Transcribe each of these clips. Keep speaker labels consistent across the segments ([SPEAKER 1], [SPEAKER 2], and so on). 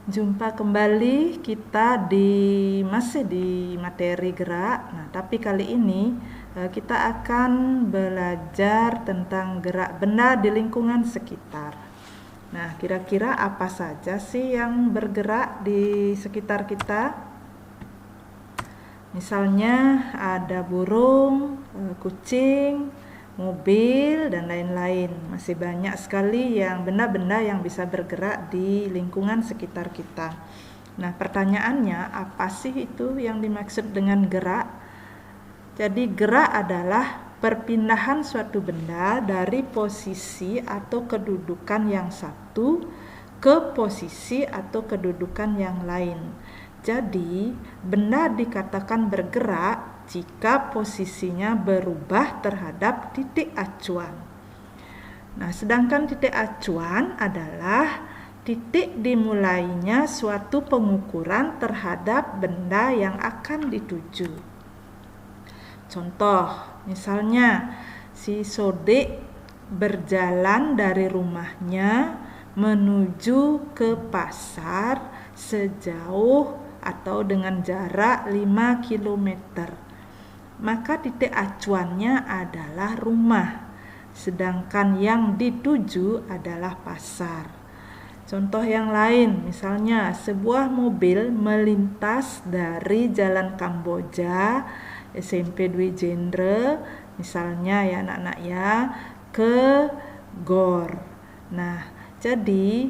[SPEAKER 1] Jumpa kembali kita masih di materi gerak. Nah, tapi kali ini kita akan belajar tentang gerak benda di lingkungan sekitar. Nah, kira-kira apa saja sih yang bergerak di sekitar kita? Misalnya ada burung, kucing, mobil, dan lain-lain. Masih banyak sekali benda-benda yang bisa bergerak di lingkungan sekitar kita. Nah, pertanyaannya, apa sih itu yang dimaksud dengan gerak? Jadi gerak adalah perpindahan suatu benda dari posisi atau kedudukan yang satu ke posisi atau kedudukan yang lain. Jadi, benda dikatakan bergerak jika posisinya berubah terhadap titik acuan. Nah, sedangkan titik acuan adalah titik dimulainya suatu pengukuran terhadap benda yang akan dituju. Contoh, misalnya si Sodik berjalan dari rumahnya menuju ke pasar sejauh atau dengan jarak 5 km. Maka titik acuannya adalah rumah, sedangkan yang dituju adalah pasar. Contoh yang lain, misalnya sebuah mobil melintas dari Jalan Kamboja, SMP Dwi Jendra, misalnya ya anak-anak ya, ke GOR. Nah, jadi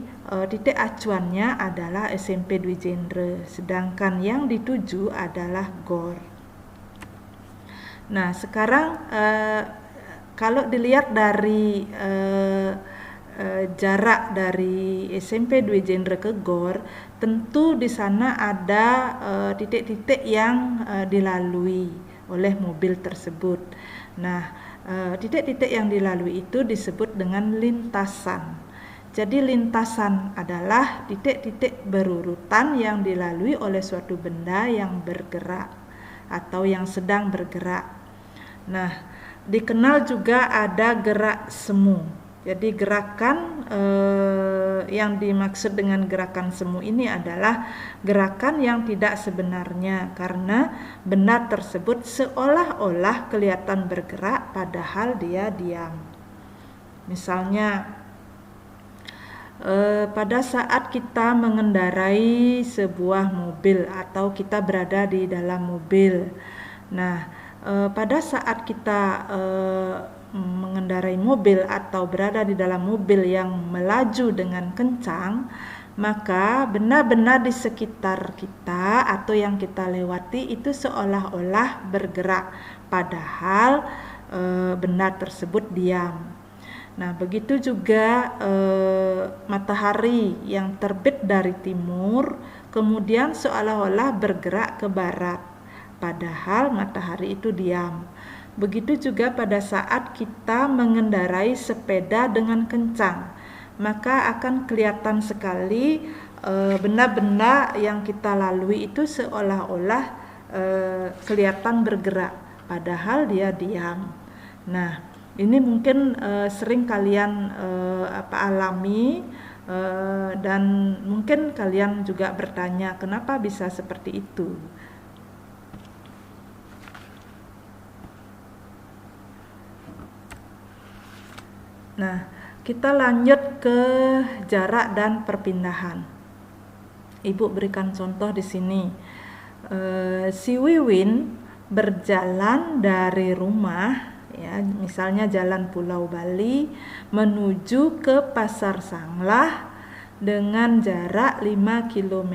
[SPEAKER 1] titik acuannya adalah SMP Dwi Jendra, sedangkan yang dituju adalah GOR. Nah, sekarang kalau dilihat dari jarak dari SMP Dwi Jendra ke GOR, tentu di sana ada titik-titik yang dilalui oleh mobil tersebut. Nah, titik-titik yang dilalui itu disebut dengan lintasan. Jadi lintasan adalah titik-titik berurutan yang dilalui oleh suatu benda yang bergerak atau yang sedang bergerak. Nah, dikenal juga ada gerak semu. Jadi gerakan yang dimaksud dengan gerakan semu ini adalah gerakan yang tidak sebenarnya, karena benda tersebut seolah-olah kelihatan bergerak padahal dia diam. Misalnya pada saat kita mengendarai sebuah mobil atau kita berada di dalam mobil. Nah, pada saat kita mengendarai mobil atau berada di dalam mobil yang melaju dengan kencang, maka benda-benda di sekitar kita atau yang kita lewati itu seolah-olah bergerak, padahal benda tersebut diam. Nah, begitu juga matahari yang terbit dari timur kemudian seolah-olah bergerak ke barat, padahal matahari itu diam. Begitu juga pada saat kita mengendarai sepeda dengan kencang, maka akan kelihatan sekali benda-benda yang kita lalui itu seolah-olah kelihatan bergerak, padahal dia diam. Nah, ini mungkin sering kalian alami dan mungkin kalian juga bertanya kenapa bisa seperti itu. Nah, kita lanjut ke jarak dan perpindahan. Ibu berikan contoh di sini. Si Wiwin berjalan dari rumah, ya, misalnya jalan Pulau Bali menuju ke Pasar Sanglah dengan jarak 5 km.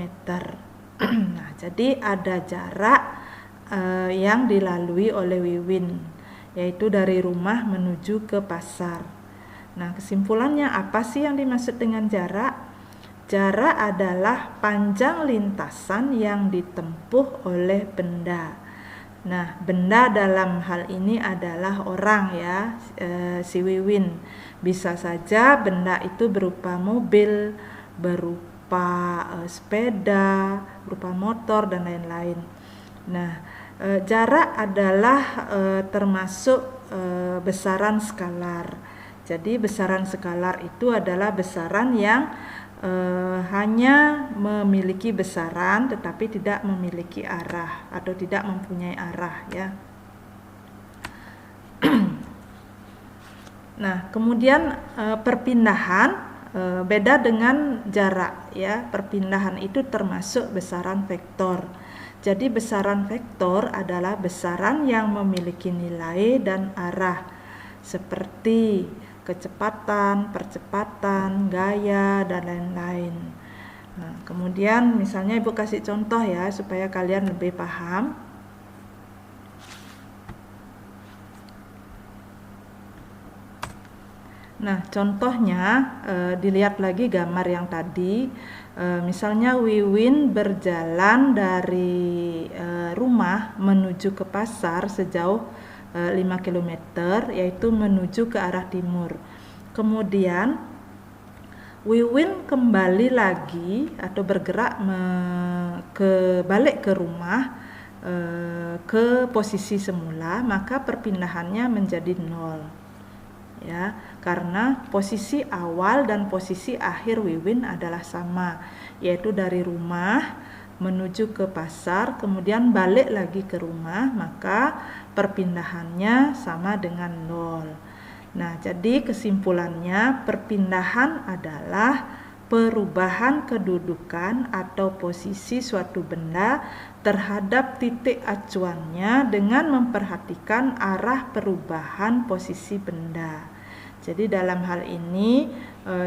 [SPEAKER 1] Nah, jadi ada jarak yang dilalui oleh Wiwin, yaitu dari rumah menuju ke pasar. Nah, kesimpulannya apa sih yang dimaksud dengan jarak? Jarak adalah panjang lintasan yang ditempuh oleh benda. Nah, benda dalam hal ini adalah orang ya, si Wiwin. Bisa saja benda itu berupa mobil, berupa sepeda, berupa motor dan lain-lain. Nah, jarak adalah termasuk besaran skalar. Jadi besaran skalar itu adalah besaran yang hanya memiliki besaran tetapi tidak memiliki arah atau tidak mempunyai arah ya. Nah, kemudian perpindahan beda dengan jarak ya. Perpindahan itu termasuk besaran vektor. Jadi besaran vektor adalah besaran yang memiliki nilai dan arah seperti kecepatan, percepatan, gaya, dan lain-lain. Nah, kemudian misalnya Ibu kasih contoh ya supaya kalian lebih paham. Nah, contohnya dilihat lagi gambar yang tadi. Misalnya Wiwin berjalan dari rumah menuju ke pasar sejauh 5 km, yaitu menuju ke arah timur. Kemudian Wiwin kembali lagi atau bergerak balik ke rumah ke posisi semula, maka perpindahannya menjadi 0. Ya, karena posisi awal dan posisi akhir Wiwin adalah sama, yaitu dari rumah menuju ke pasar kemudian balik lagi ke rumah, maka perpindahannya sama dengan 0. Nah, jadi kesimpulannya perpindahan adalah perubahan kedudukan atau posisi suatu benda terhadap titik acuannya dengan memperhatikan arah perubahan posisi benda. Jadi dalam hal ini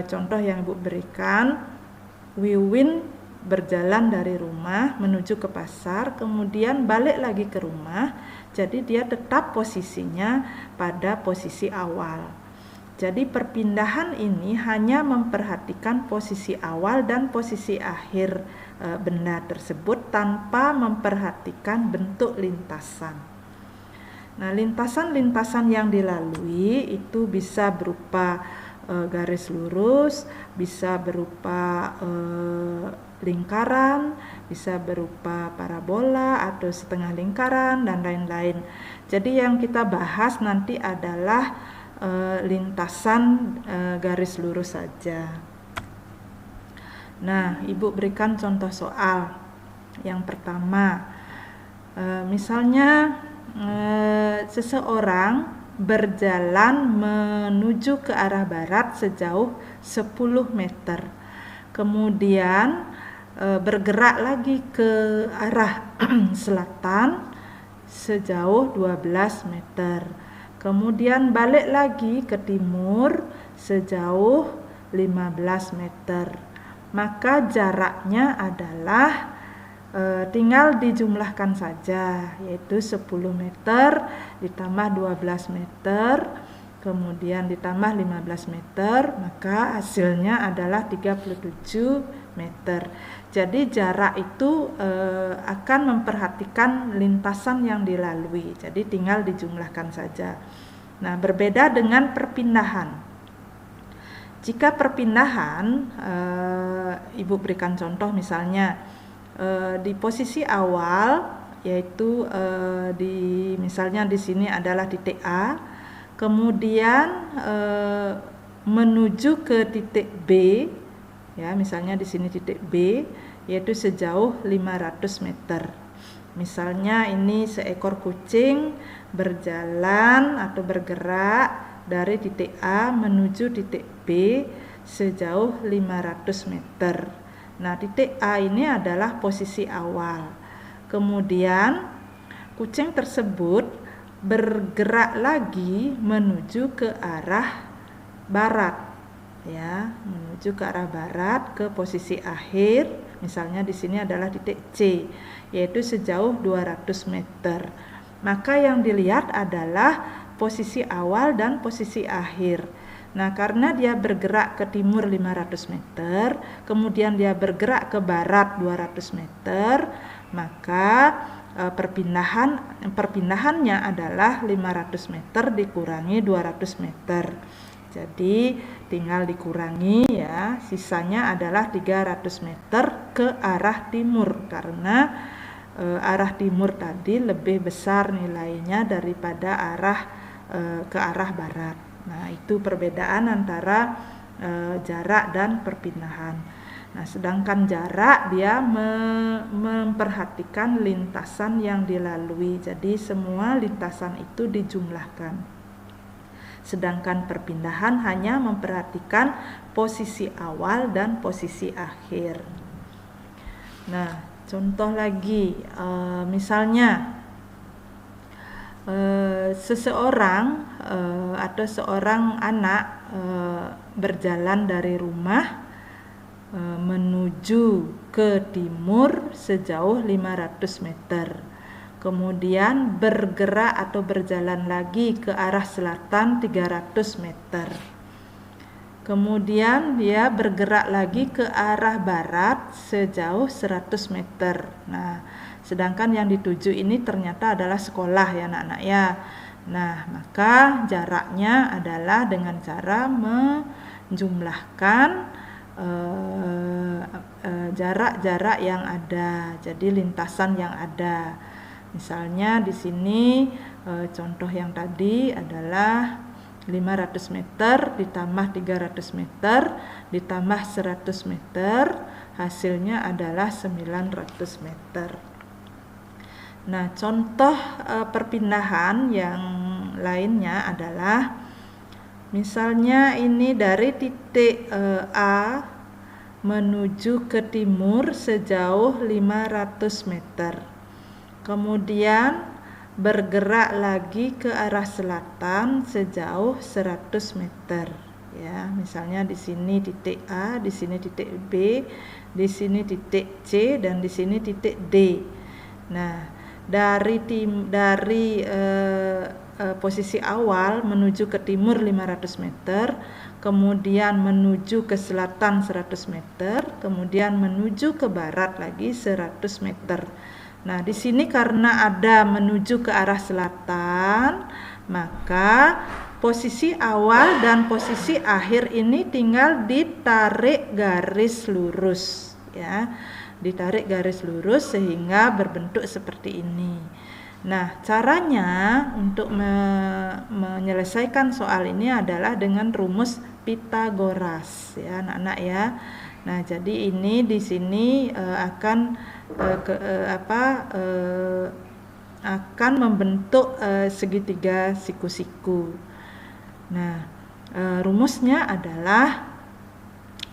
[SPEAKER 1] contoh yang Ibu berikan, Wiwin berjalan dari rumah menuju ke pasar kemudian balik lagi ke rumah, jadi dia tetap posisinya pada posisi awal. Jadi perpindahan ini hanya memperhatikan posisi awal dan posisi akhir benda tersebut tanpa memperhatikan bentuk lintasan. Nah, lintasan-lintasan yang dilalui itu bisa berupa garis lurus, bisa berupa lingkaran, bisa berupa parabola atau setengah lingkaran dan lain-lain. Jadi yang kita bahas nanti adalah lintasan garis lurus saja. Nah, Ibu berikan contoh soal. Yang pertama, misalnya seseorang berjalan menuju ke arah barat sejauh 10 meter. Kemudian bergerak lagi ke arah selatan sejauh 12 meter. Kemudian balik lagi ke timur sejauh 15 meter. Maka jaraknya adalah tinggal dijumlahkan saja, yaitu 10 meter ditambah 12 meter kemudian ditambah 15 meter, maka hasilnya adalah 37 meter. Jadi jarak itu akan memperhatikan lintasan yang dilalui, jadi tinggal dijumlahkan saja. Nah, berbeda dengan perpindahan. Jika perpindahan, Ibu berikan contoh misalnya di posisi awal, yaitu misalnya di sini adalah titik A, kemudian menuju ke titik B, ya misalnya di sini titik B, yaitu sejauh 500 meter. Misalnya ini seekor kucing berjalan atau bergerak dari titik A menuju titik B sejauh 500 meter. Nah, titik A ini adalah posisi awal. Kemudian kucing tersebut bergerak lagi menuju ke arah barat, ya, menuju ke arah barat ke posisi akhir. Misalnya di sini adalah titik C, yaitu sejauh 200 meter. Maka yang dilihat adalah posisi awal dan posisi akhir. Nah, karena dia bergerak ke timur 500 meter, kemudian dia bergerak ke barat 200 meter, maka perpindahannya adalah 500 meter dikurangi 200 meter. Jadi tinggal dikurangi ya, sisanya adalah 300 meter ke arah timur, karena arah timur tadi lebih besar nilainya daripada ke arah barat. Nah, itu perbedaan antara jarak dan perpindahan. Nah, sedangkan jarak dia memperhatikan lintasan yang dilalui. Jadi semua lintasan itu dijumlahkan. Sedangkan perpindahan hanya memperhatikan posisi awal dan posisi akhir. Nah, contoh lagi, misalnya seseorang atau seorang anak berjalan dari rumah menuju ke timur sejauh 500 meter. Kemudian bergerak atau berjalan lagi ke arah selatan 300 meter. Kemudian dia bergerak lagi ke arah barat sejauh 100 meter. Nah, sedangkan yang dituju ini ternyata adalah sekolah ya anak-anak ya. Nah, maka jaraknya adalah dengan cara menjumlahkan jarak-jarak yang ada, jadi lintasan yang ada. Misalnya di sini contoh yang tadi adalah 500 meter ditambah 300 meter ditambah 100 meter, hasilnya adalah 900 meter. Nah, contoh perpindahan yang lainnya adalah misalnya ini dari titik A menuju ke timur sejauh 500 meter. Kemudian bergerak lagi ke arah selatan sejauh 100 meter. Ya, misalnya di sini titik A, di sini titik B, di sini titik C dan di sini titik D. Nah, dari posisi awal menuju ke timur 500 meter, kemudian menuju ke selatan 100 meter, kemudian menuju ke barat lagi 100 meter. Nah, di sini karena ada menuju ke arah selatan, maka posisi awal dan posisi akhir ini tinggal ditarik garis lurus ya. Ditarik garis lurus sehingga berbentuk seperti ini. Nah, caranya untuk menyelesaikan soal ini adalah dengan rumus Pitagoras ya, anak-anak ya. Nah, jadi ini di sini akan membentuk segitiga siku-siku. Nah, rumusnya adalah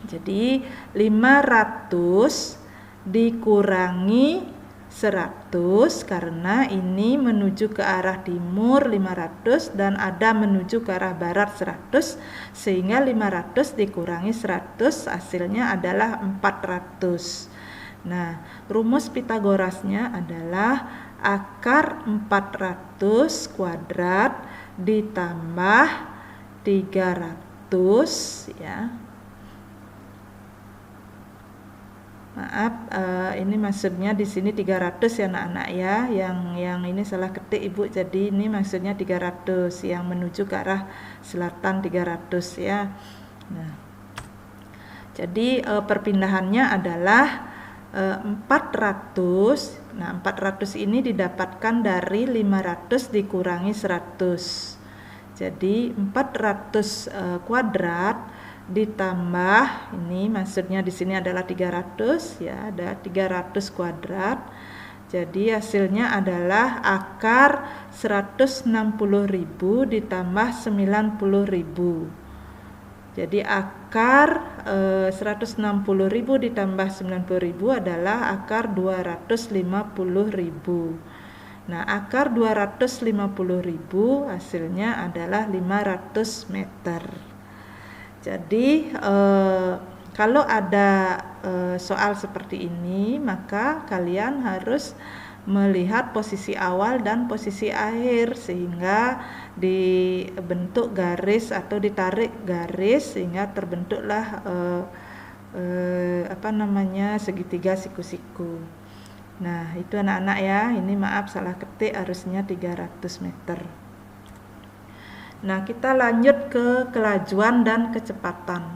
[SPEAKER 1] jadi 500 dikurangi 100 karena ini menuju ke arah timur 500 dan ada menuju ke arah barat 100, sehingga 500 dikurangi 100 hasilnya adalah 400. Nah, rumus Pitagorasnya adalah akar 400 kuadrat ditambah 300 ya. Maaf, ini maksudnya di sini 300 ya anak-anak ya. Yang ini salah ketik Ibu, jadi ini maksudnya 300 yang menuju ke arah selatan 300 ya. Nah, jadi perpindahannya adalah 400. Nah, 400 ini didapatkan dari 500 dikurangi 100. Jadi 400 kuadrat ditambah ini maksudnya di sini adalah 300 ya, ada 300 kuadrat. Jadi hasilnya adalah akar 160.000 ditambah 90.000. Jadi akar 160.000 ditambah 90.000 adalah akar 250.000. Nah, akar 250.000 hasilnya adalah 500 meter. Jadi kalau ada soal seperti ini, maka kalian harus melihat posisi awal dan posisi akhir sehingga dibentuk garis atau ditarik garis sehingga terbentuklah segitiga siku-siku. Nah, itu anak-anak ya. Ini maaf salah ketik, harusnya 300 meter. Nah, kita lanjut ke kelajuan dan kecepatan.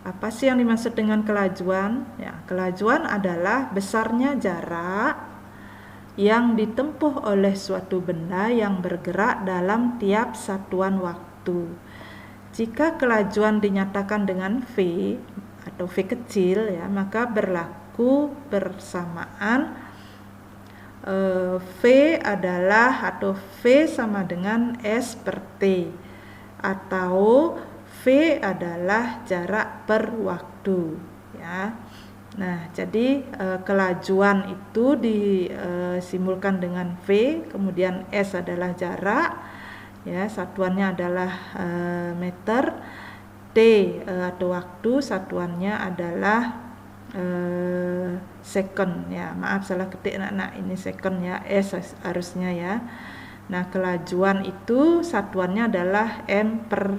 [SPEAKER 1] Apa sih yang dimaksud dengan kelajuan? Ya, kelajuan adalah besarnya jarak yang ditempuh oleh suatu benda yang bergerak dalam tiap satuan waktu. Jika kelajuan dinyatakan dengan V atau V kecil ya, maka berlaku bersamaan V adalah atau V sama dengan S per T, atau V adalah jarak per waktu ya. Nah, jadi kelajuan itu disimbolkan dengan V, kemudian S adalah jarak ya, satuannya adalah meter, T atau waktu, satuannya adalah second ya. Maaf salah ketik anak-anak, ini second ya, S harusnya ya. Nah, kelajuan itu satuannya adalah M per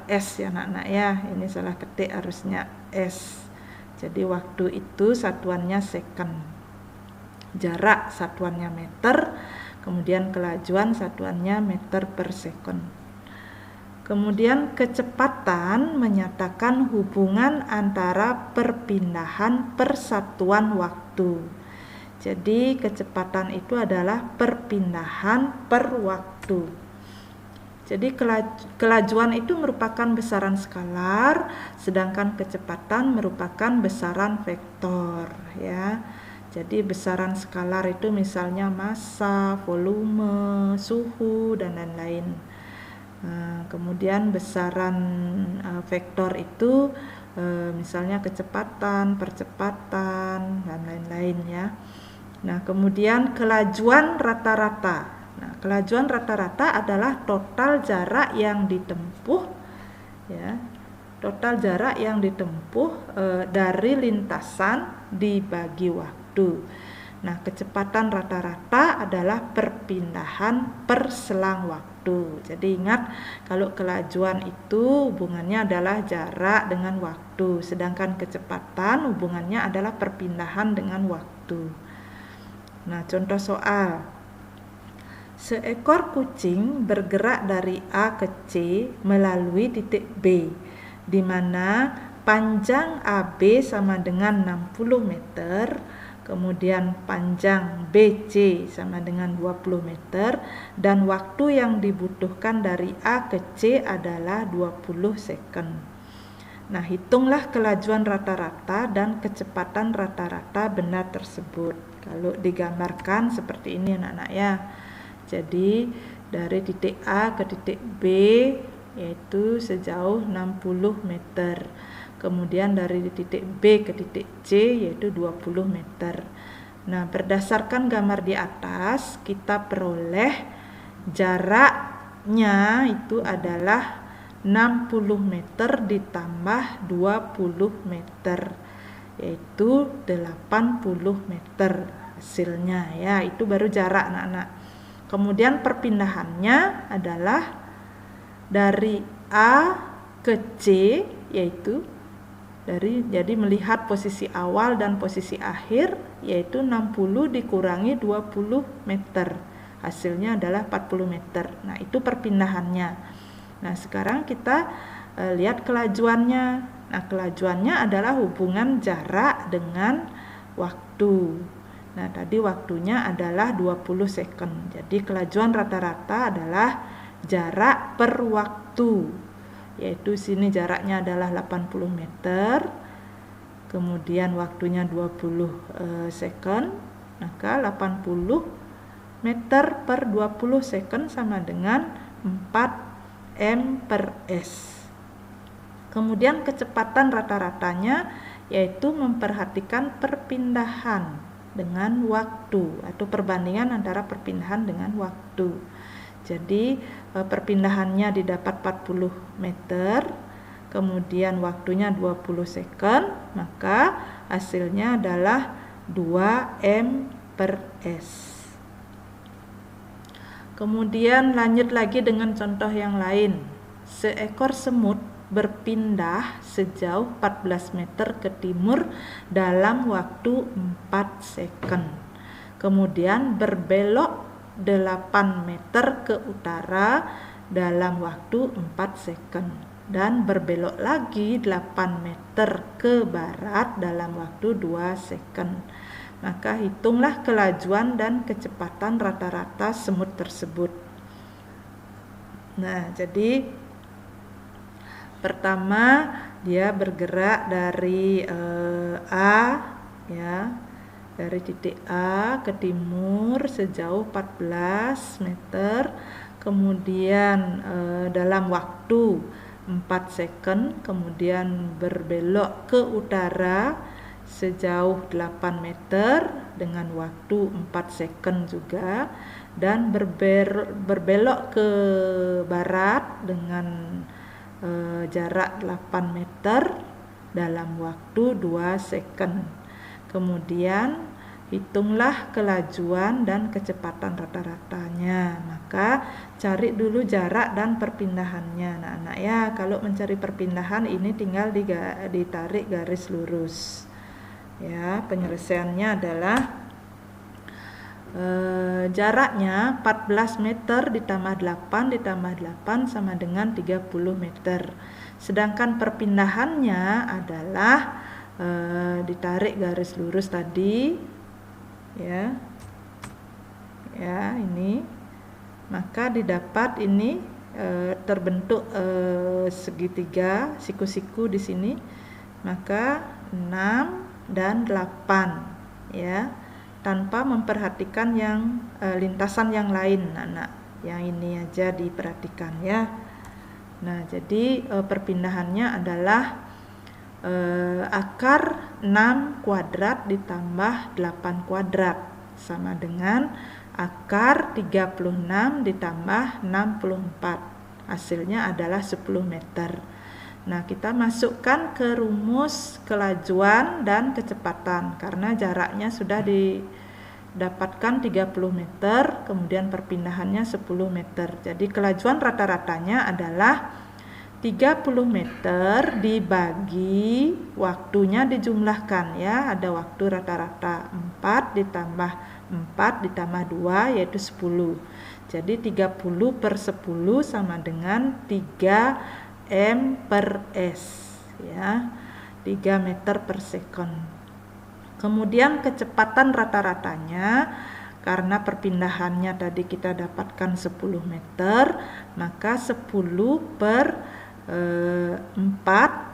[SPEAKER 1] S ya anak-anak ya. Ini salah ketik, harusnya S. Jadi waktu itu satuannya second, jarak satuannya meter, kemudian kelajuan satuannya meter per second. Kemudian kecepatan menyatakan hubungan antara perpindahan persatuan waktu. Jadi kecepatan itu adalah perpindahan per waktu. Jadi kelajuan itu merupakan besaran skalar, sedangkan kecepatan merupakan besaran vektor ya. Jadi besaran skalar itu misalnya massa, volume, suhu, dan lain-lain. Kemudian besaran vektor itu misalnya kecepatan, percepatan, dan lain-lain ya. Nah, kemudian kelajuan rata-rata. Nah, kelajuan rata-rata adalah total jarak yang ditempuh ya. Total jarak yang ditempuh dari lintasan dibagi waktu. Nah, kecepatan rata-rata adalah perpindahan per selang waktu. Jadi ingat, kalau kelajuan itu hubungannya adalah jarak dengan waktu, sedangkan kecepatan hubungannya adalah perpindahan dengan waktu. Nah, contoh soal. Seekor kucing bergerak dari A ke C melalui titik B, di mana panjang AB sama dengan 60 meter, kemudian panjang BC sama dengan 20 meter, dan waktu yang dibutuhkan dari A ke C adalah 20 second. Nah, hitunglah kelajuan rata-rata dan kecepatan rata-rata benda tersebut. Kalau digambarkan seperti ini anak-anak ya. Jadi dari titik A ke titik B yaitu sejauh 60 meter. Kemudian dari titik B ke titik C yaitu 20 meter. Nah, berdasarkan gambar di atas kita peroleh jaraknya itu adalah 60 meter ditambah 20 meter yaitu 80 meter hasilnya ya. Itu baru jarak anak-anak. Kemudian perpindahannya adalah dari A ke C yaitu jadi melihat posisi awal dan posisi akhir yaitu 60 dikurangi 20 meter. Hasilnya adalah 40 meter. Nah, itu perpindahannya. Nah, sekarang kita lihat kelajuannya. Nah, kelajuannya adalah hubungan jarak dengan waktu. Nah, tadi waktunya adalah 20 second. Jadi kelajuan rata-rata adalah jarak per waktu. Yaitu sini jaraknya adalah 80 meter, kemudian waktunya 20 second, maka 80 meter per 20 second sama dengan 4 M per S. Kemudian kecepatan rata-ratanya yaitu memperhatikan perpindahan dengan waktu atau perbandingan antara perpindahan dengan waktu. Jadi perpindahannya didapat 40 meter, kemudian waktunya 20 second, maka hasilnya adalah 2 M per S. Kemudian lanjut lagi dengan contoh yang lain. Seekor semut berpindah sejauh 14 meter ke timur dalam waktu 4 second. Kemudian berbelok 8 meter ke utara dalam waktu 4 second dan berbelok lagi 8 meter ke barat dalam waktu 2 second. Maka hitunglah kelajuan dan kecepatan rata-rata semut tersebut. Nah, jadi pertama dia bergerak dari A, ya, dari titik A ke timur sejauh 14 meter, kemudian dalam waktu 4 second, kemudian berbelok ke utara sejauh 8 meter dengan waktu 4 second juga, dan berbelok ke barat dengan jarak 8 meter dalam waktu 2 second. Kemudian hitunglah kelajuan dan kecepatan rata-ratanya. Maka cari dulu jarak dan perpindahannya. Anak-anak ya, kalau mencari perpindahan ini tinggal ditarik garis lurus. Ya, penyelesaiannya adalah jaraknya 14 meter ditambah 8 sama dengan 30 meter. Sedangkan perpindahannya adalah ditarik garis lurus tadi, ya, ini, maka didapat ini terbentuk segitiga siku-siku di sini, maka 6 dan 8, ya, tanpa memperhatikan yang lintasan yang lain, anak. Yang ini aja diperhatikan, ya. Nah, jadi perpindahannya adalah akar 6 kuadrat ditambah 8 kuadrat sama dengan akar 36 ditambah 64. Hasilnya adalah 10 meter. Nah, kita masukkan ke rumus kelajuan dan kecepatan karena jaraknya sudah didapatkan 30 meter, kemudian perpindahannya 10 meter. Jadi kelajuan rata-ratanya adalah 30 meter dibagi waktunya dijumlahkan, ya, ada waktu rata-rata 4 ditambah 4 ditambah 2 yaitu 10. Jadi 30 per 10 sama dengan 3 M per S, ya, 3 meter per second. Kemudian kecepatan rata-ratanya, karena perpindahannya tadi kita dapatkan 10 meter, maka 10 per 4,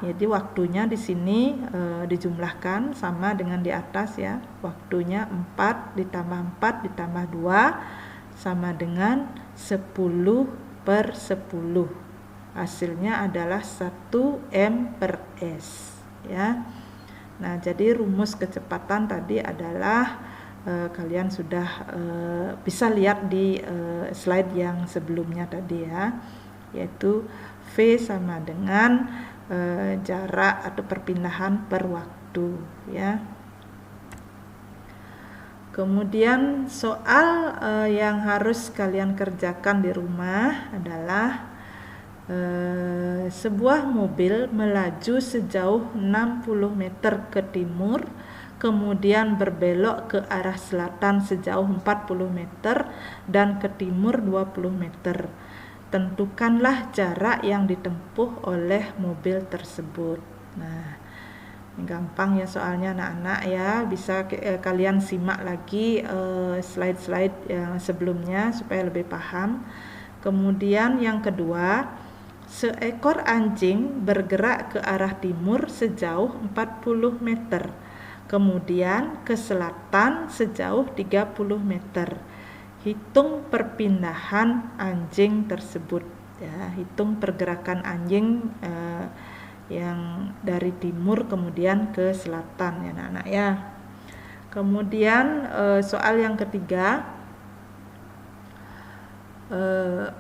[SPEAKER 1] jadi waktunya di sini dijumlahkan sama dengan di atas, ya. Waktunya 4 ditambah 4 ditambah 2 sama dengan 10 per 10. Hasilnya adalah 1 M per S, ya. Nah, jadi rumus kecepatan tadi adalah kalian sudah bisa lihat di slide yang sebelumnya tadi, ya, yaitu V sama dengan jarak atau perpindahan per waktu, ya. Kemudian soal yang harus kalian kerjakan di rumah adalah sebuah mobil melaju sejauh 60 meter ke timur, kemudian berbelok ke arah selatan sejauh 40 meter dan ke timur 20 meter. Tentukanlah jarak yang ditempuh oleh mobil tersebut. Nah, ini gampang ya soalnya anak-anak, ya. Bisa kalian simak lagi slide-slide yang sebelumnya supaya lebih paham. Kemudian yang kedua, seekor anjing bergerak ke arah timur sejauh 40 meter, kemudian ke selatan sejauh 30 meter. Hitung perpindahan anjing tersebut, ya. Hitung pergerakan anjing yang dari timur kemudian ke selatan, ya anak-anak, ya. Kemudian soal yang ketiga,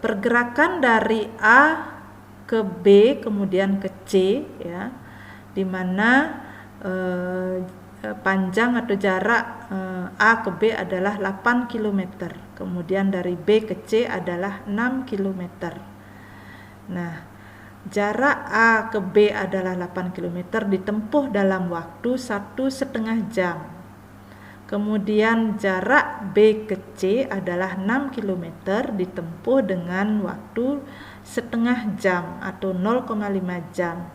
[SPEAKER 1] pergerakan dari A ke B kemudian ke C, ya, di mana panjang atau jarak A ke B adalah 8 km, kemudian dari B ke C adalah 6 km. Nah, jarak A ke B adalah 8 km ditempuh dalam waktu 1,5 jam. Kemudian jarak B ke C adalah 6 km ditempuh dengan waktu setengah jam atau 0,5 jam.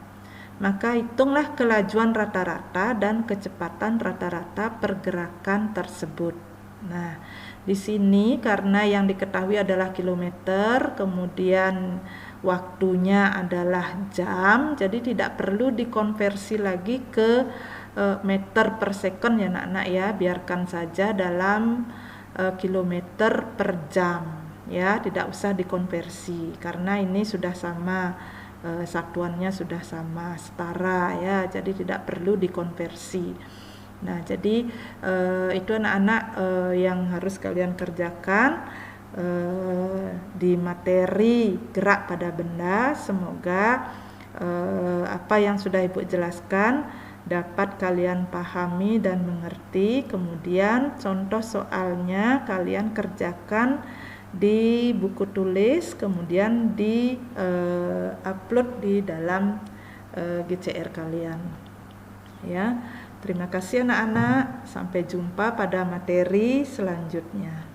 [SPEAKER 1] Maka hitunglah kelajuan rata-rata dan kecepatan rata-rata pergerakan tersebut. Nah, di sini karena yang diketahui adalah kilometer, kemudian waktunya adalah jam, jadi tidak perlu dikonversi lagi ke meter per second ya anak-anak ya, biarkan saja dalam kilometer per jam ya, tidak usah dikonversi karena ini sudah sama, satuannya sudah sama, setara ya, jadi tidak perlu dikonversi. Nah, jadi itu anak-anak yang harus kalian kerjakan di materi gerak pada benda. Semoga apa yang sudah Ibu jelaskan dapat kalian pahami dan mengerti. Kemudian contoh soalnya kalian kerjakan di buku tulis, kemudian di upload di dalam GCR kalian ya. Terima kasih anak-anak, sampai jumpa pada materi selanjutnya.